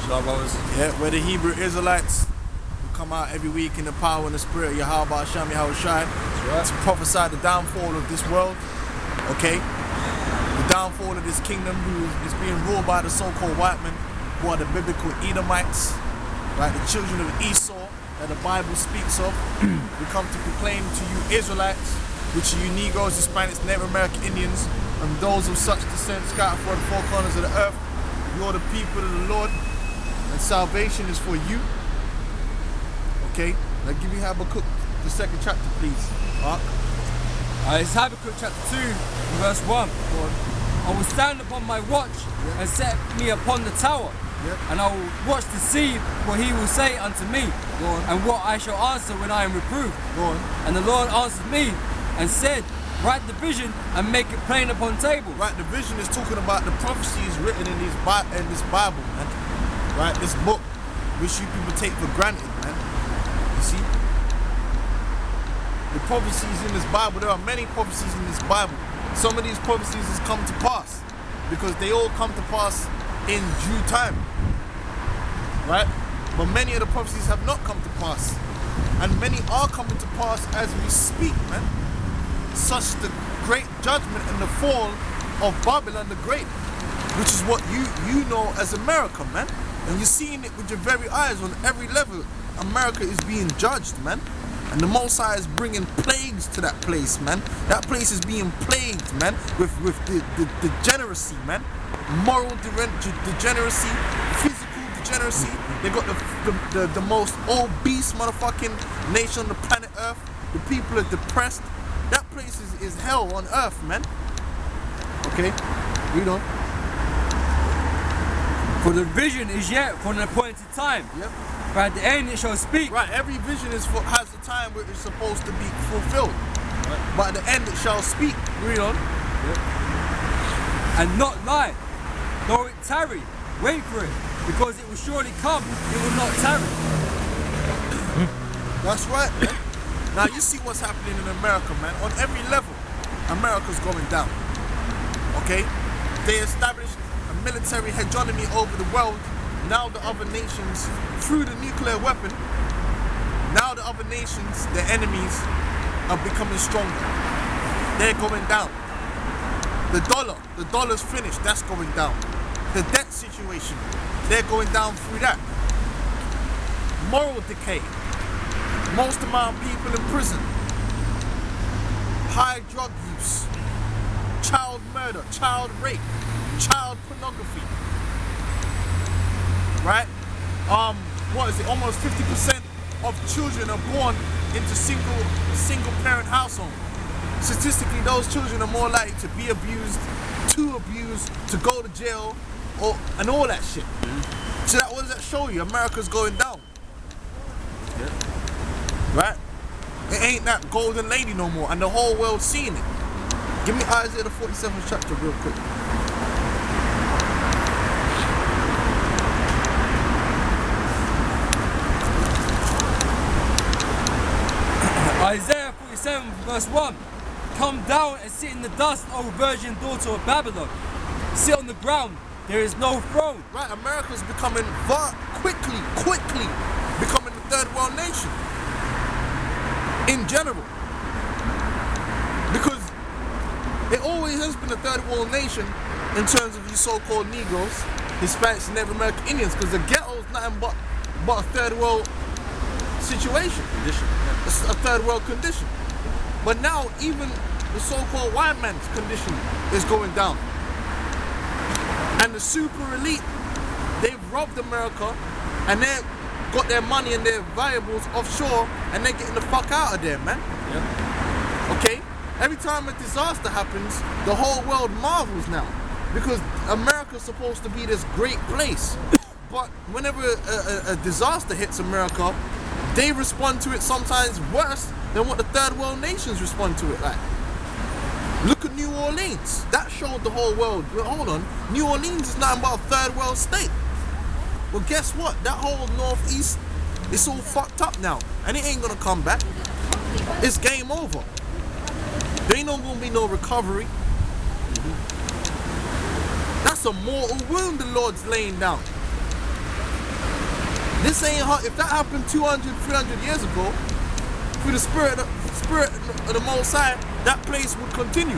Shalom, brothers. Yeah, where the Hebrew Israelites who come out every week in the power and the spirit of Yahweh Hashem Yahweh Shai to prophesy the downfall of this world. Okay? The downfall of this kingdom who is being ruled by the so-called white men, who are the biblical Edomites, right? The children of Esau that the Bible speaks of. We come to proclaim to you Israelites, which are you Negroes, Hispanics, Native American Indians, and those of such descent scattered for the four corners of the earth. You're the people of the Lord, and salvation is for you. Okay? Now give me Habakkuk, the second chapter, please. Mark. It's Habakkuk chapter 2, verse 1. I will stand upon my watch and set me upon the tower, and I will watch to see what he will say unto me, and what I shall answer when I am reproved. And the Lord answered me and said, write the vision and make it plain upon table. Right, the vision is talking about the prophecies written in this Bible, man. Right, this book, which you people take for granted, man. You see? The prophecies in this Bible, there are many prophecies in this Bible. Some of these prophecies has come to pass because they all come to pass in due time. Right? But many of the prophecies have not come to pass. And many are coming to pass as we speak, man. Such the great judgment and the fall of Babylon the Great, which is what you know as America, man. And you're seeing it with your very eyes on every level. America is being judged, man. And the Most High is bringing plagues to that place, man. That place is being plagued, man, with the degeneracy, man. Moral degeneracy, physical degeneracy. They got the most obese motherfucking nation on the planet Earth. The people are depressed. That place is hell on earth, man. Okay, read on. For the vision is yet for an appointed time. Yep. But at the end it shall speak. Right, every vision has a time where it's supposed to be fulfilled. Right. But at the end it shall speak. Read on. Yep. And not lie. Though it tarry, wait for it, because it will surely come, it will not tarry. That's right, man. Now you see what's happening in America, man. On every level, America's going down. Okay? They established a military hegemony over the world. Now the other nations, through the nuclear weapon, now the other nations, the enemies, are becoming stronger. They're going down. The dollar's finished, that's going down. The debt situation, they're going down through that. Moral decay. Most amount of people in prison. High drug use. Child murder, child rape, child pornography. Right? What is it? Almost 50% of children are born into single parent household. Statistically, those children are more likely to be abused, to go to jail, and all that shit. So what does that show you? America's going down. Right? It ain't that golden lady no more, and the whole world's seeing it. Give me Isaiah the 47th chapter real quick. Isaiah 47 verse 1. Come down and sit in the dust, O virgin daughter of Babylon. Sit on the ground, there is no throne. Right, America's becoming quickly becoming the third world nation. In general. Because it always has been a third world nation in terms of these so-called Negroes, Hispanics, and Native American Indians, because the ghetto is nothing but a third world situation. It's a third world condition. But now even the so-called white man's condition is going down. And the super elite, they've robbed America and they've got their money and their valuables offshore and they're getting the fuck out of there, man. Yeah. Okay? Every time a disaster happens, the whole world marvels now. Because America's supposed to be this great place. But whenever a disaster hits America, they respond to it sometimes worse than what the third world nations respond to it like. Look at New Orleans. That showed the whole world. Well, hold on. New Orleans is nothing but a third world state. Well, guess what? That whole northeast, it's all fucked up now. And it ain't gonna come back. It's game over. There ain't gonna be no recovery. That's a mortal wound the Lord's laying down. This ain't hard. If that happened 200, 300 years ago, through the spirit of the Most High, that place would continue.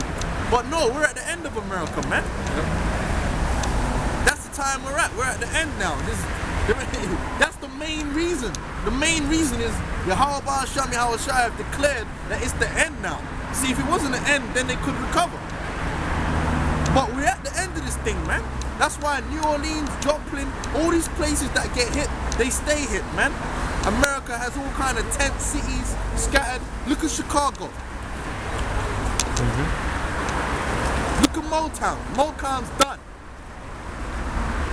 But no, we're at the end of America, man. That's the time we're at. We're at the end now. That's the main reason. The main reason is Yahweh Hashem Yahushua have declared that it's the end now. See, if it wasn't the end, then they could recover. But we're at the end of this thing, man. That's why New Orleans, Joplin, all these places that get hit, they stay hit, man. America has all kind of tent cities scattered. Look at Chicago. Look at Motown. Motown's done.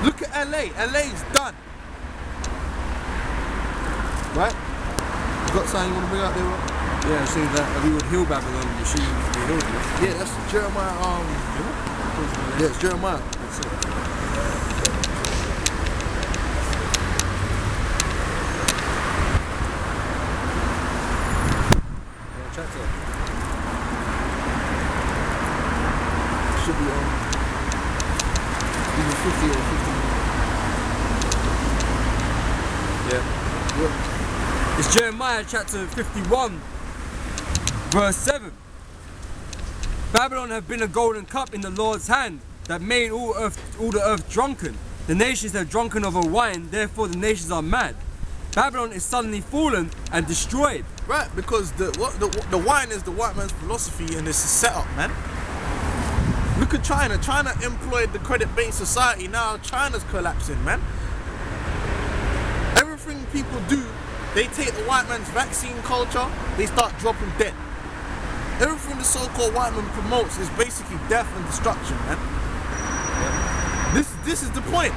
Look at LA. LA's done. Right? You got something you want to bring out there, bro? Yeah, it seems that we would heal Babylon, the shoes would be healed. Yeah, that's Jeremiah. Yeah, it's Jeremiah. That's it. Chapter. Should be either 50 or 51. Yeah. It's Jeremiah chapter 51, verse 7. Babylon have been a golden cup in the Lord's hand that made all the earth drunken. The nations have drunken of her wine, therefore the nations are mad. Babylon is suddenly fallen and destroyed. Right, because the wine is the white man's philosophy and it's a setup, man. Look at China. China employed the credit-based society. Now China's collapsing, man. Everything people do, they take the white man's vaccine culture, they start dropping dead. Everything the so-called white man promotes is basically death and destruction, man. This is the point.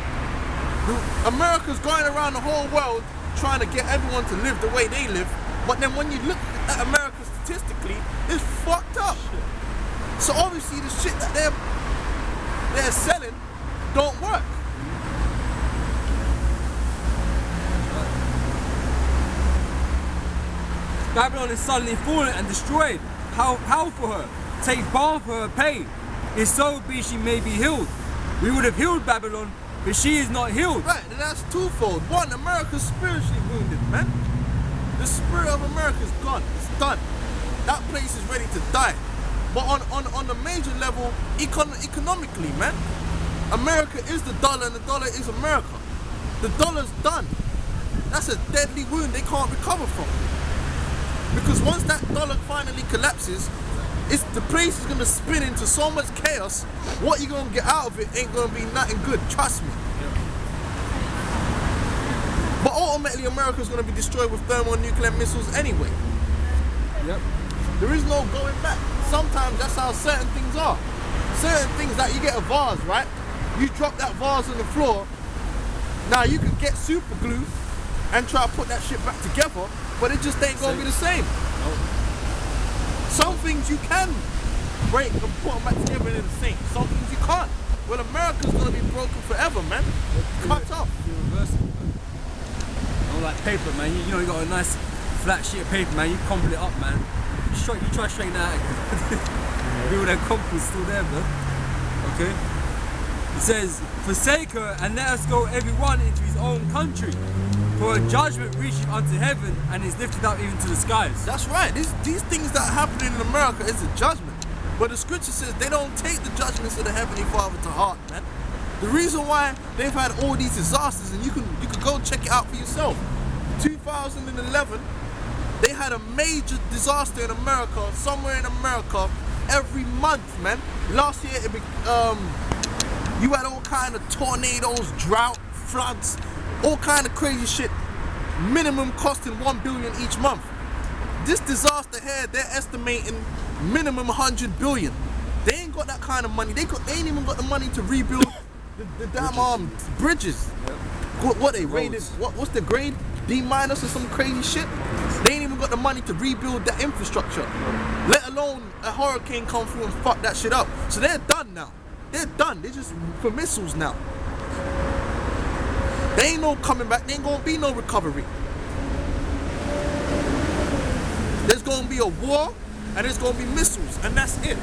America's going around the whole world trying to get everyone to live the way they live, but then when you look at America statistically, it's fucked up. So obviously the shit that they're selling don't work. Babylon is suddenly fallen and destroyed. How for her? Take balm for her pain. If so be she may be healed. We would have healed Babylon, but she is not healed. Right, and that's twofold. One, America's spiritually wounded, man. The spirit of America is gone. It's done. That place is ready to die. But on the major level, economically, man, America is the dollar and the dollar is America. The dollar's done. That's a deadly wound they can't recover from. Because once that dollar finally collapses, the place is gonna spin into so much chaos. What you're gonna get out of it ain't gonna be nothing good, trust me. But ultimately, America's gonna be destroyed with thermonuclear missiles anyway. Yep. There is no going back. Sometimes that's how certain things are. Certain things, like you get a vase, right? You drop that vase on the floor. Now you can get super glue and try to put that shit back together, but it just ain't gonna be the same. No. Some things you can break and put them back together and they're the same. Some things you can't. Well, America's gonna be broken forever, man. Cut off. You reverse it, man. I don't like paper, man. You know you got a nice flat sheet of paper, man. You crumple it up, man. You try to straighten that out. People that crumple's still there, man. Okay. It says, forsake her and let us go everyone into his own country. For a judgment reacheth unto heaven and is lifted up even to the skies. That's right. These things that are happening in America is a judgment. But the scripture says they don't take the judgments of the Heavenly Father to heart, man. The reason why they've had all these disasters, and you can go check it out for yourself. 2011, they had a major disaster in America, somewhere in America, every month, man. Last year, you had all kind of tornadoes, drought, floods, all kind of crazy shit. Minimum costing $1 billion each month. This disaster here, they're estimating minimum $100 billion. They ain't got that kind of money. They ain't even got the money to rebuild the damn bridges. Yep. What they rated? What's the grade? D- or some crazy shit. They ain't even got the money to rebuild that infrastructure. Let alone a hurricane come through and fuck that shit up. So they're done now. They're done. They're just for missiles now. There ain't no coming back. There ain't gonna be no recovery. There's gonna be a war and there's gonna be missiles, and that's it.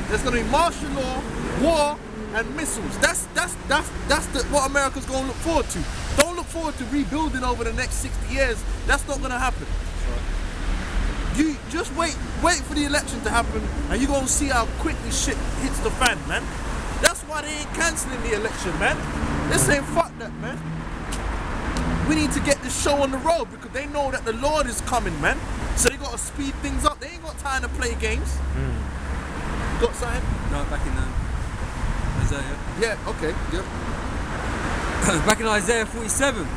There's gonna be martial law, war, and missiles. That's what America's gonna look forward to. Don't look forward to rebuilding over the next 60 years, that's not gonna happen. You just wait for the election to happen, and you're gonna see how quickly shit hits the fan, man. That's why they ain't cancelling the election, man. They're saying fuck that, man. We need to get this show on the road because they know that the Lord is coming, man. So they gotta speed things up. They ain't got time to play games. You got something? No, back in Isaiah. Yeah, okay, yeah. Back in Isaiah 47.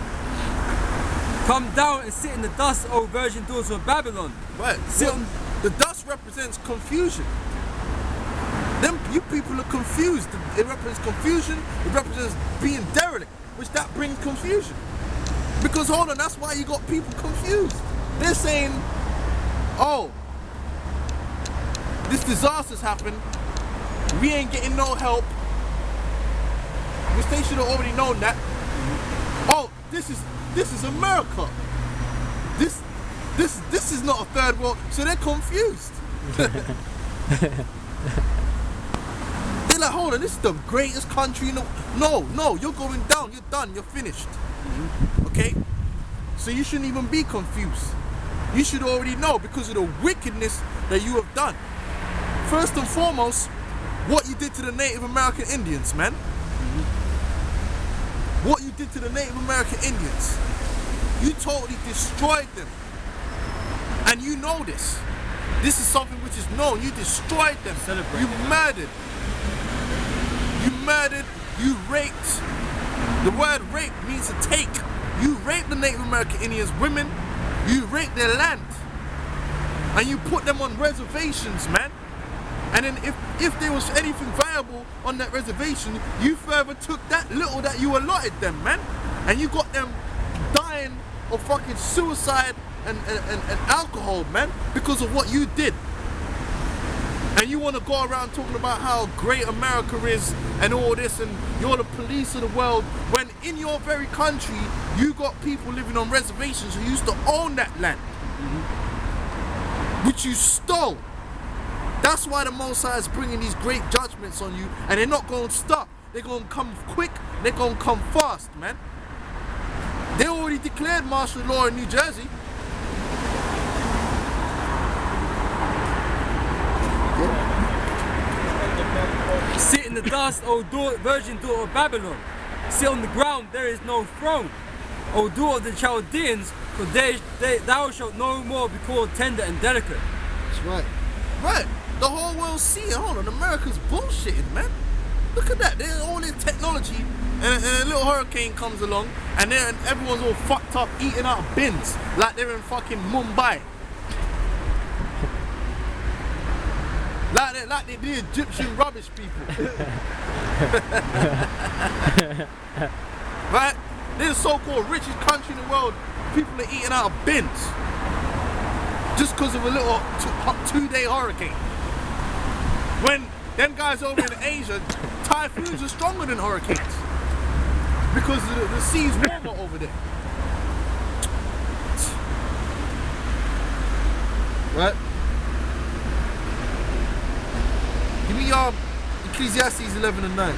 Come down and sit in the dust, O virgin daughters of Babylon. Right. Sit on. The dust represents confusion. You people are confused. It represents confusion. It represents being derelict, which that brings confusion. Because hold on, that's why you got people confused. They're saying, oh, this disaster's happened. We ain't getting no help. Which they should have already known that. Oh, this is America. This is not a third world. So they're confused. They're like, hold on, this is the greatest country in the world. No, you're going down. You're done. You're finished. Okay? So you shouldn't even be confused. You should already know because of the wickedness that you have done. First and foremost, what you did to the Native American Indians, man. What you did to the Native American Indians. You totally destroyed them. And you know this. This is something which is known. You destroyed them. Celebrate. You murdered. You raped. The word rape means to take. You raped the Native American Indians women. You raped their land. And you put them on reservations, man. And then if there was anything viable on that reservation, you further took that little that you allotted them, man. And you got them dying of fucking suicide and alcohol, man, because of what you did. And you want to go around talking about how great America is and all this, and you're the police of the world, when in your very country, you got people living on reservations who used to own that land, which you stole. That's why the Most High is bringing these great judgments on you, and they're not going to stop. They're going to come quick, they're going to come fast, man. They already declared martial law in New Jersey. Sit in the dust, O virgin daughter of Babylon. Sit on the ground, there is no throne. O daughter of the Chaldeans, for thou shalt no more be called tender and delicate. That's right. Right. The whole world's seeing. Hold on, America's bullshitting, man. Look at that. There's all this technology, and a little hurricane comes along, and then everyone's all fucked up, eating out of bins, like they're in fucking Mumbai. Like they the Egyptian rubbish people. Right? They're the so-called richest country in the world. People are eating out of bins. Just because of a little two-day hurricane. When them guys over in Asia, typhoons are stronger than hurricanes. Because the sea's warmer over there. Right? Give me Ecclesiastes 11 and 9.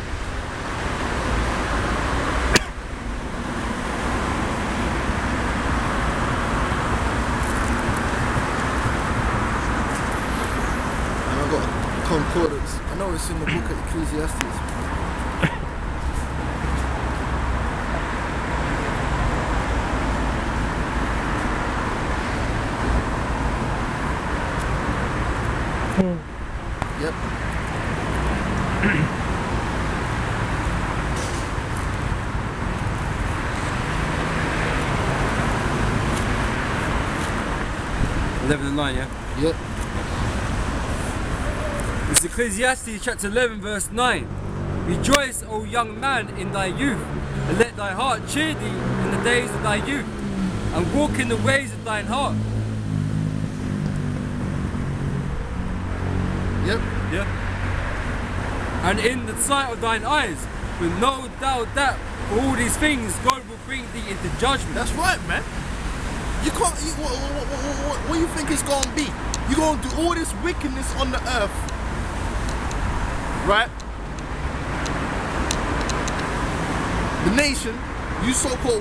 Concordance. I know it's in the book of Ecclesiastes. Yep. And 9, yeah? Yep. It's Ecclesiastes chapter 11 verse 9. Rejoice, O young man, in thy youth, and let thy heart cheer thee in the days of thy youth, and walk in the ways of thine heart. Yep. Yeah. And in the sight of thine eyes, with no doubt that for all these things God will bring thee into judgment. That's right, man. You can't. What do you think it's gonna be? You're gonna do all this wickedness on the earth, right? The nation, you so-called